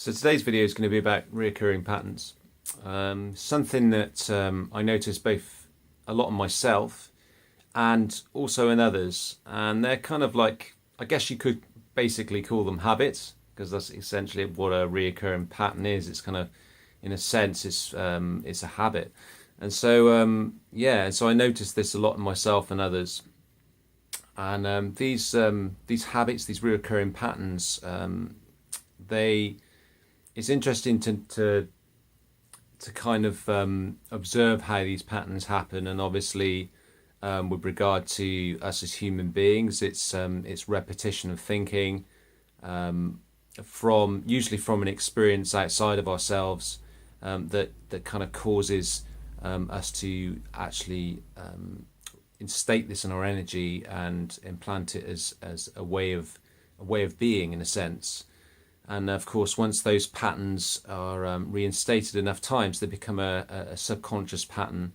So today's video is going to be about reoccurring patterns. Something that I notice both a lot in myself and also in others. And they're kind of like, I guess you could basically call them habits, because that's essentially what a reoccurring pattern is. It's kind of, in a sense, it's a habit. And so, so I notice this a lot in myself and others. And these habits, these reoccurring patterns, it's interesting to kind of observe how these patterns happen, and obviously with regard to us as human beings, it's repetition of thinking, usually from an experience outside of ourselves, that kind of causes us to actually instate this in our energy and implant it as a way of being, in a sense. And of course, once those patterns are reinstated enough times, they become a subconscious pattern,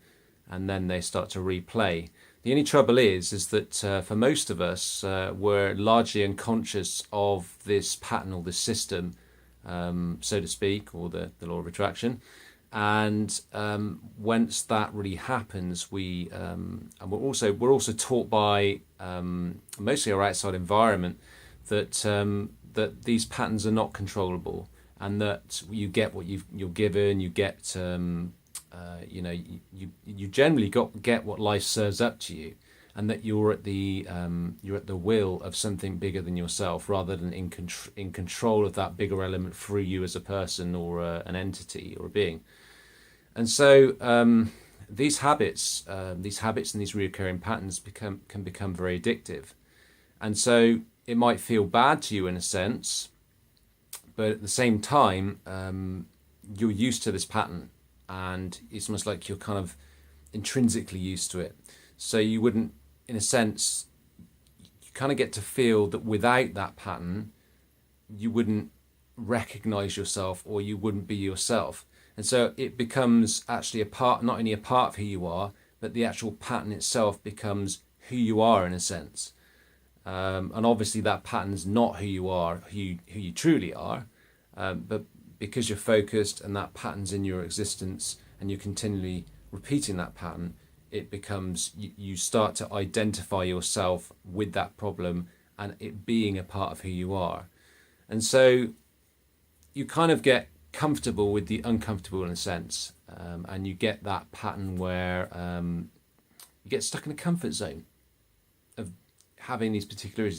and then they start to replay. The only trouble is that for most of us, we're largely unconscious of this pattern or this system, so to speak, or the law of attraction. And once that really happens, and we're also taught by mostly our outside environment that these patterns are not controllable, and that you get what you're given. You get, you generally get what life serves up to you, and that you're at the will of something bigger than yourself, rather than in control of that bigger element through you as a person or an entity or a being. And so these habits and these recurring patterns can become very addictive, and so it might feel bad to you in a sense, but at the same time, you're used to this pattern, and it's almost like you're kind of intrinsically used to it. So you wouldn't, in a sense, you kind of get to feel that without that pattern, you wouldn't recognize yourself, or you wouldn't be yourself. And so it becomes actually not only a part of who you are, but the actual pattern itself becomes who you are, in a sense. And obviously that pattern's not who you are, who you truly are, but because you're focused and that pattern's in your existence, and you're continually repeating that pattern, it becomes, you start to identify yourself with that problem and it being a part of who you are. And so you kind of get comfortable with the uncomfortable, in a sense, and you get that pattern where you get stuck in a comfort zone of having these particular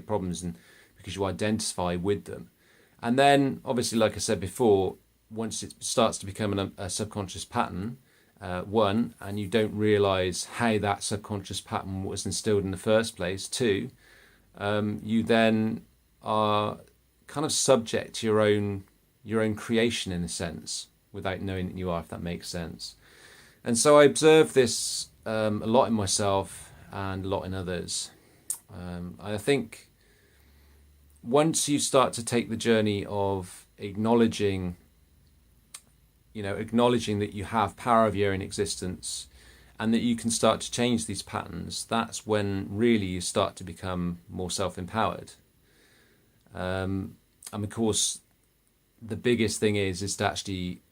problems, and because you identify with them. And then obviously, like I said before, once it starts to become a subconscious pattern, and you don't realize how that subconscious pattern was instilled in the first place, two, you then are kind of subject to your own creation, in a sense, without knowing that you are, if that makes sense. And so I observe this a lot in myself and a lot in others. I think once you start to take the journey of acknowledging that you have power of your own existence, and that you can start to change these patterns, that's when really you start to become more self-empowered. And of course, the biggest thing is to actually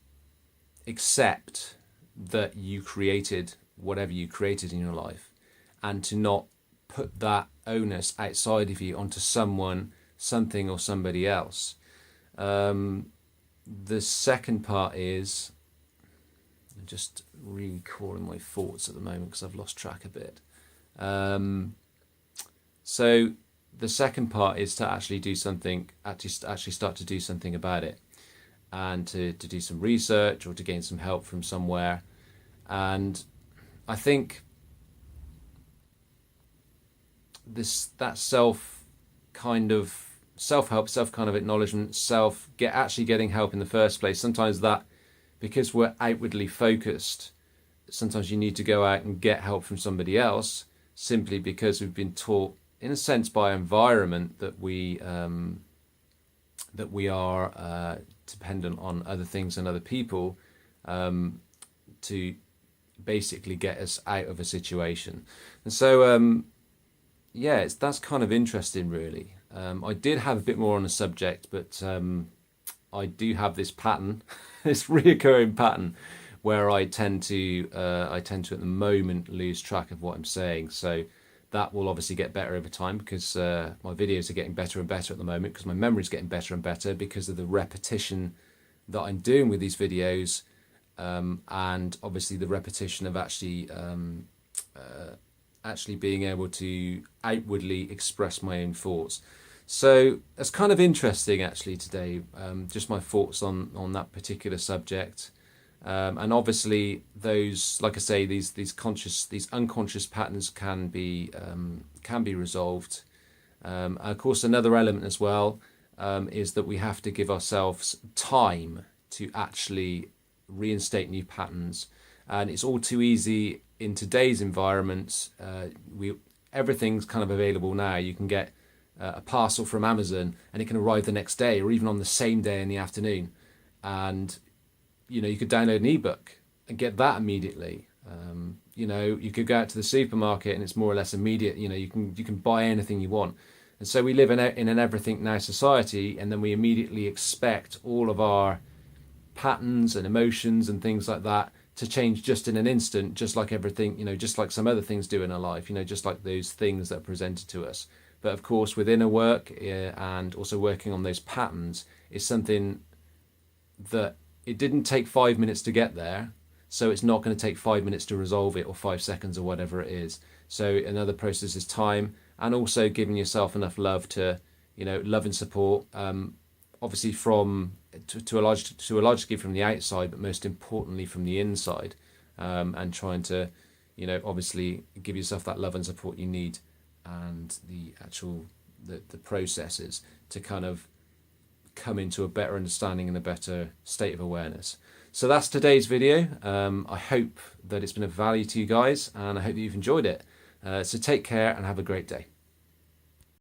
accept that you created whatever you created in your life, and to not put that onus outside of you onto someone, something, or somebody else. The second part is, I'm just recalling my thoughts at the moment because I've lost track a bit. So the second part is to actually do something, actually start to do something about it, and to do some research, or to gain some help from somewhere. And I think that self-help, kind of acknowledgement, actually getting help in the first place. Sometimes that, because we're outwardly focused, sometimes you need to go out and get help from somebody else, simply because we've been taught, in a sense, by environment, that we are dependent on other things and other people to basically get us out of a situation. And so that's kind of interesting, really. I did have a bit more on the subject, but I do have this pattern, this reoccurring pattern, where I tend to at the moment lose track of what I'm saying. So that will obviously get better over time, because my videos are getting better and better at the moment, because my memory is getting better and better because of the repetition that I'm doing with these videos, and obviously the repetition of actually being able to outwardly express my own thoughts. So it's kind of interesting actually today, just my thoughts on that particular subject. And obviously those, like I say, these unconscious patterns can be resolved. And of course, another element as well is that we have to give ourselves time to actually reinstate new patterns. And it's all too easy in today's environment. Everything's kind of available now. You can get a parcel from Amazon and it can arrive the next day, or even on the same day in the afternoon. And you could download an ebook and get that immediately. You could go out to the supermarket and it's more or less immediate. You can buy anything you want. And so we live in an everything now society, and then we immediately expect all of our patterns and emotions and things like that to change just in an instant, just like everything, just like some other things do in our life, just like those things that are presented to us. But of course, within a work and also working on those patterns is something that it didn't take 5 minutes to get there. So it's not going to take 5 minutes to resolve it, or 5 seconds, or whatever it is. So another process is time, and also giving yourself enough love to, love and support, obviously from to a large degree from the outside, but most importantly from the inside, and trying to, obviously give yourself that love and support you need, and the processes to kind of come into a better understanding and a better state of awareness. So that's today's video. I hope that it's been of value to you guys, and I hope that you've enjoyed it. So take care and have a great day.